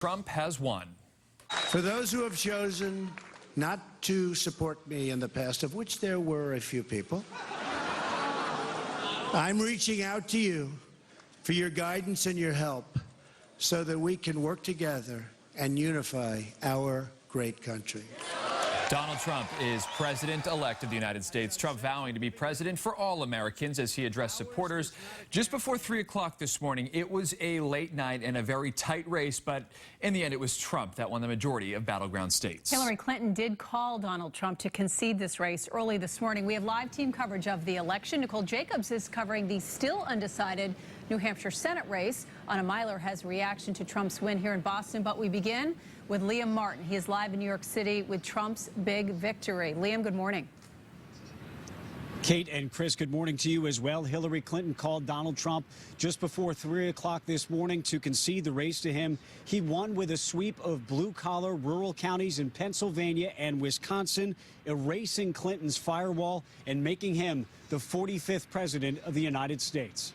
Trump has won. For those who have chosen not to support me in the past, of which there were a few people, I'm reaching out to you for your guidance and your help so that we can work together and unify our great country. Donald Trump is president-elect of the United States. Trump vowing to be president for all Americans as he addressed supporters just before 3 o'clock this morning. It was a late night and a very tight race, but in the end, it was Trump that won the majority of battleground states. Hillary Clinton did call Donald Trump to concede this race early this morning. We have live team coverage of the election. Nicole Jacobs is covering the still undecided New Hampshire Senate race. Anna Myler has reaction to Trump's win here in Boston, but we begin with Liam Martin. He is live in New York City with Trump's big victory. Liam, good morning. Kate and Chris, good morning to you as well. Hillary Clinton called Donald Trump just before 3 o'clock this morning to concede the race to him. He won with a sweep of blue-collar rural counties in Pennsylvania and Wisconsin, erasing Clinton's firewall and making him the 45th president of the United States.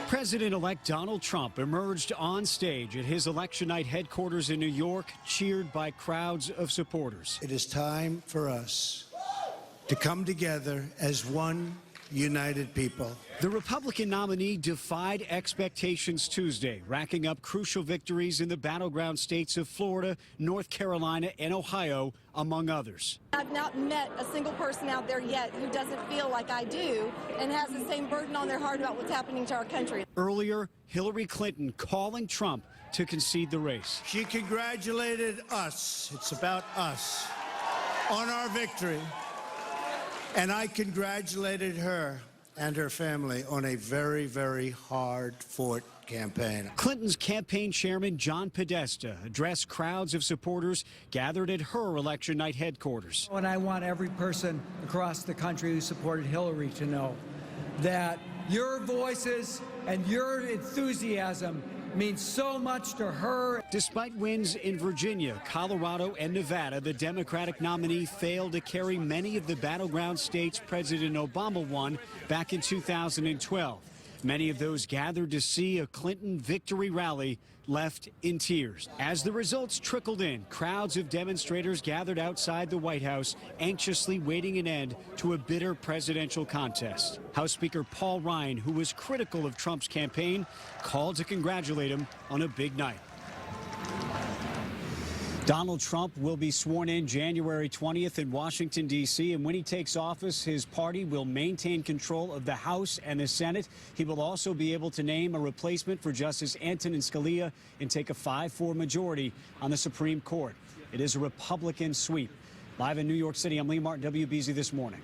President-elect Donald Trump emerged on stage at his election night headquarters in New York, cheered by crowds of supporters. It is time for us to come together as one united people. The Republican nominee defied expectations Tuesday, racking up crucial victories in the battleground states of Florida, North Carolina, and Ohio, among others. I've not met a single person out there yet who doesn't feel like I do and has the same burden on their heart about what's happening to our country. Earlier, Hillary Clinton calling Trump to concede the race. She congratulated us. It's about us on our victory. And I congratulated her and her family on a very, very hard-fought campaign. Clinton's campaign chairman, John Podesta, addressed crowds of supporters gathered at her election night headquarters. And I want every person across the country who supported Hillary to know that your voices and your enthusiasm means so much to her. Despite wins in Virginia, Colorado, and Nevada, the Democratic nominee failed to carry many of the battleground states President Obama won back in 2012. Many of those gathered to see a Clinton victory rally left in tears. As the results trickled in, crowds of demonstrators gathered outside the White House, anxiously waiting an end to a bitter presidential contest. House Speaker Paul Ryan, who was critical of Trump's campaign, called to congratulate him on a big night. Donald Trump will be sworn in January 20th in Washington, D.C., and when he takes office, his party will maintain control of the House and the Senate. He will also be able to name a replacement for Justice Antonin Scalia and take a 5-4 majority on the Supreme Court. It is a Republican sweep. Live in New York City, I'm Lee Martin, WBZ This Morning.